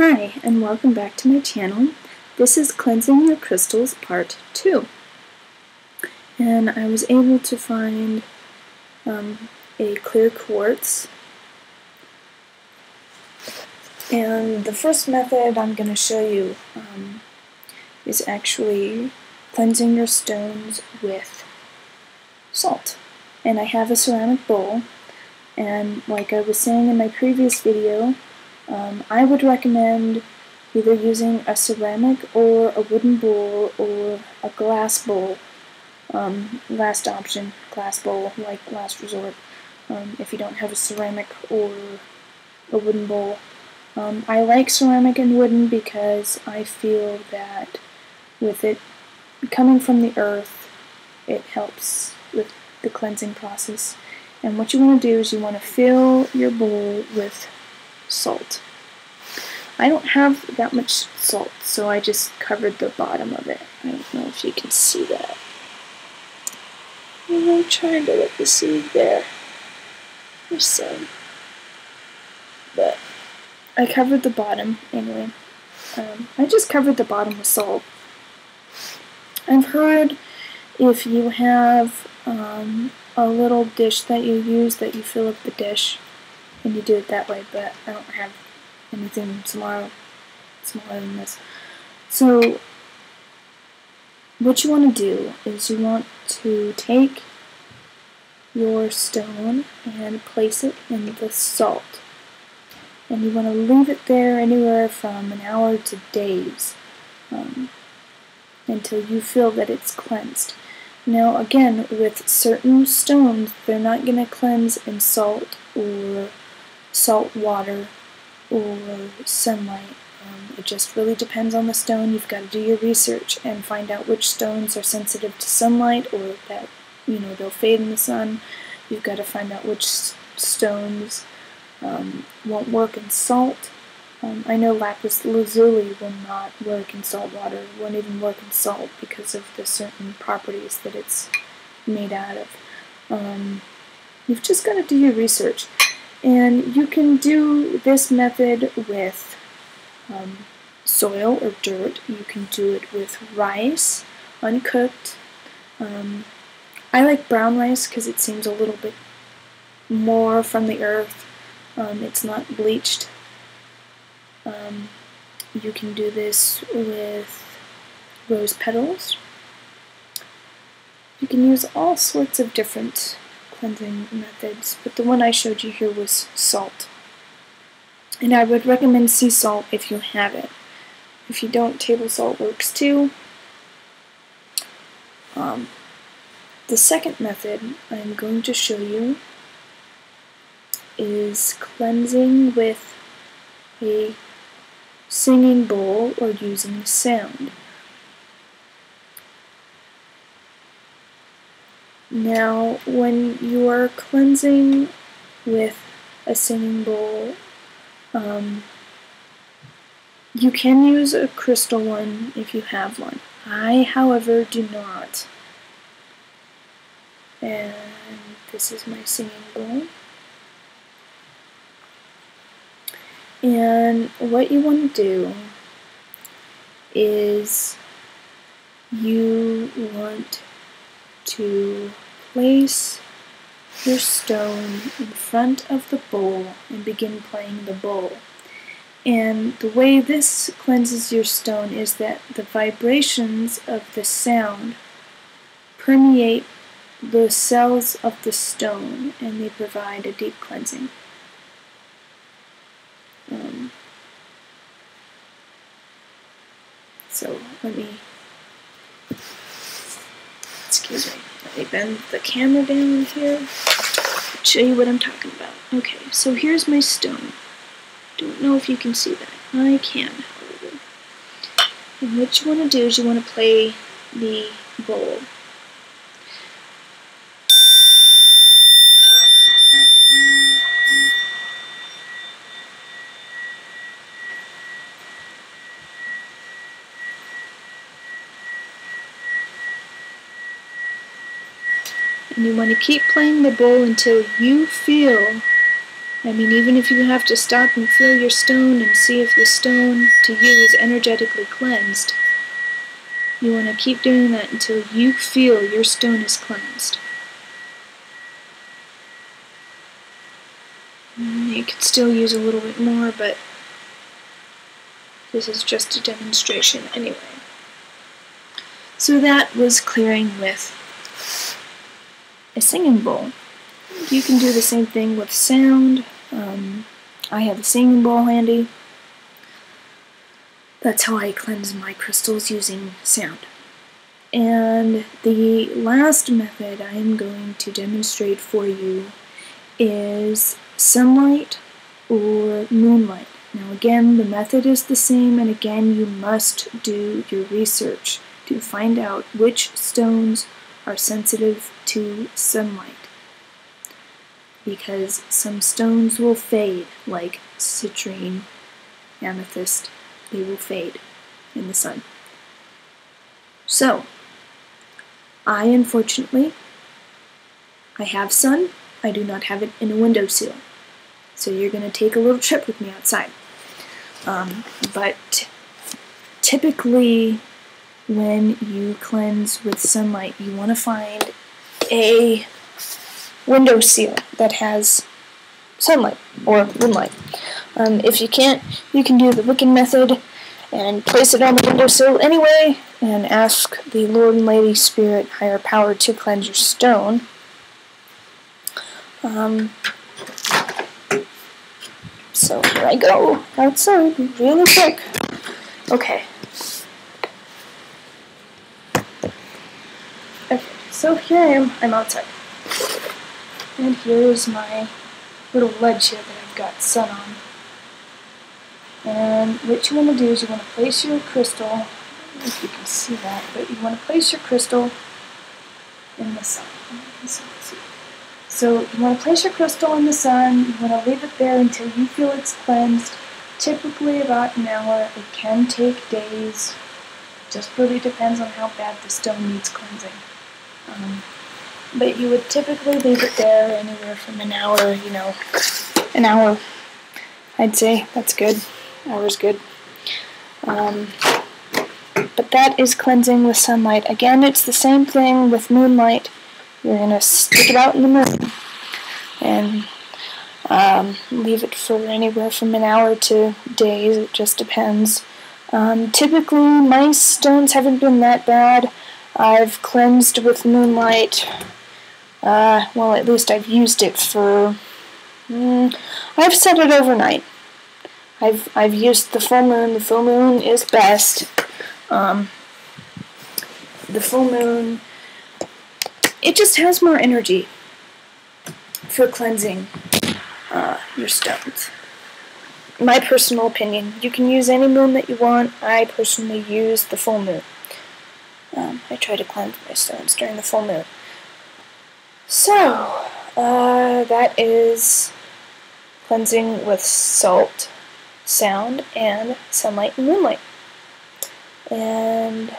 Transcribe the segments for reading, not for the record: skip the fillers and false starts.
Hi, and welcome back to my channel. This is Cleansing Your Crystals Part 2. And I was able to find a clear quartz. And the first method I'm going to show you is actually cleansing your stones with salt. And I have a ceramic bowl, and like I was saying in my previous video, I would recommend either using a ceramic or a wooden bowl or a glass bowl. Last option, glass bowl, like last resort, if you don't have a ceramic or a wooden bowl. I like ceramic and wooden because I feel that with it coming from the earth, it helps with the cleansing process. And what you want to do is you want to fill your bowl with salt. I don't have that much salt, so I just covered the bottom of it. I don't know if you can see that. I'm trying to let the seed there. There's some. But I covered the bottom anyway. I just covered the bottom with salt. I've heard if you have a little dish that you use, that you fill up the dish and you do it that way, but I don't have anything smaller than this. So what you want to do is you want to take your stone and place it in the salt. And you want to leave it there anywhere from an hour to days until you feel that it's cleansed. Now again, with certain stones, they're not going to cleanse in salt or salt water or sunlight. It just really depends on the stone. You've got to do your research and find out which stones are sensitive to sunlight or that, they'll fade in the sun. You've got to find out which stones won't work in salt. I know lapis lazuli will not work in salt water, won't even work in salt because of the certain properties that it's made out of. You've just got to do your research. And you can do this method with soil or dirt. You can do it with rice, uncooked. I like brown rice because it seems a little bit more from the earth. It's not bleached. You can do this with rose petals. You can use all sorts of different cleansing methods, but the one I showed you here was salt. And I would recommend sea salt if you have it. If you don't, table salt works too. The second method I'm going to show you is cleansing with a singing bowl or using sound. Now, when you are cleansing with a singing bowl, you can use a crystal one if you have one. I, however, do not. And this is my singing bowl. And what you want to do is you want to place your stone in front of the bowl and begin playing the bowl. And the way this cleanses your stone is that the vibrations of the sound permeate the cells of the stone and they provide a deep cleansing. So let me bend the camera down here and show you what I'm talking about. Okay, so here's my stone. Don't know if you can see that. I can, however. And what you want to do is you want to play the bowl. And you want to keep playing the bowl until you feel I mean, even if you have to stop and feel your stone and see if the stone to you is energetically cleansed, you want to keep doing that until you feel your stone is cleansed. You could still use a little bit more, but this is just a demonstration anyway. So that was clearing with a singing bowl. You can do the same thing with sound. I have a singing bowl handy. That's how I cleanse my crystals, using sound. And the last method I am going to demonstrate for you is sunlight or moonlight. Now again, the method is the same, and again, you must do your research to find out which stones are sensitive to sunlight. Because some stones will fade, like citrine, amethyst, they will fade in the sun. So, unfortunately, I have sun, I do not have it in a windowsill. So you're going to take a little trip with me outside. But typically, when you cleanse with sunlight, you want to find a windowsill that has sunlight or moonlight. If you can't, you can do the Wiccan method and place it on the windowsill anyway and ask the Lord and Lady Spirit, higher power, to cleanse your stone. So here I go outside really quick. Okay. Okay, so here I am, I'm outside. And here's my little ledge here that I've got sun on. And what you want to do is you want to place your crystal, I don't know if you can see that, but you want to place your crystal in the sun. So you want to place your crystal in the sun, you want to leave it there until you feel it's cleansed, typically about an hour. It can take days, just really depends on how bad the stone needs cleansing. But you would typically leave it there anywhere from an hour, an hour, I'd say, that's good, hour's good. But that is cleansing with sunlight. Again, it's the same thing with moonlight. You're going to stick it out in the moon and leave it for anywhere from an hour to days. It just depends. Typically, my stones haven't been that bad. I've cleansed with moonlight. Well, at least I've used it for... I've set it overnight. I've used the full moon. The full moon is best. The full moon, it just has more energy for cleansing your stones. My personal opinion. You can use any moon that you want. I personally use the full moon. I try to cleanse my stones during the full moon. So, that is cleansing with salt, sound, and sunlight and moonlight. And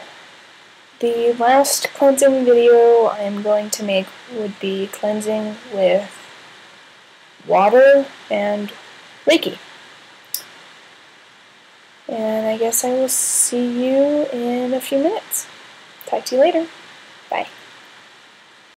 the last cleansing video I'm going to make would be cleansing with water and Reiki. And I guess I will see you in a few minutes. Talk to you later.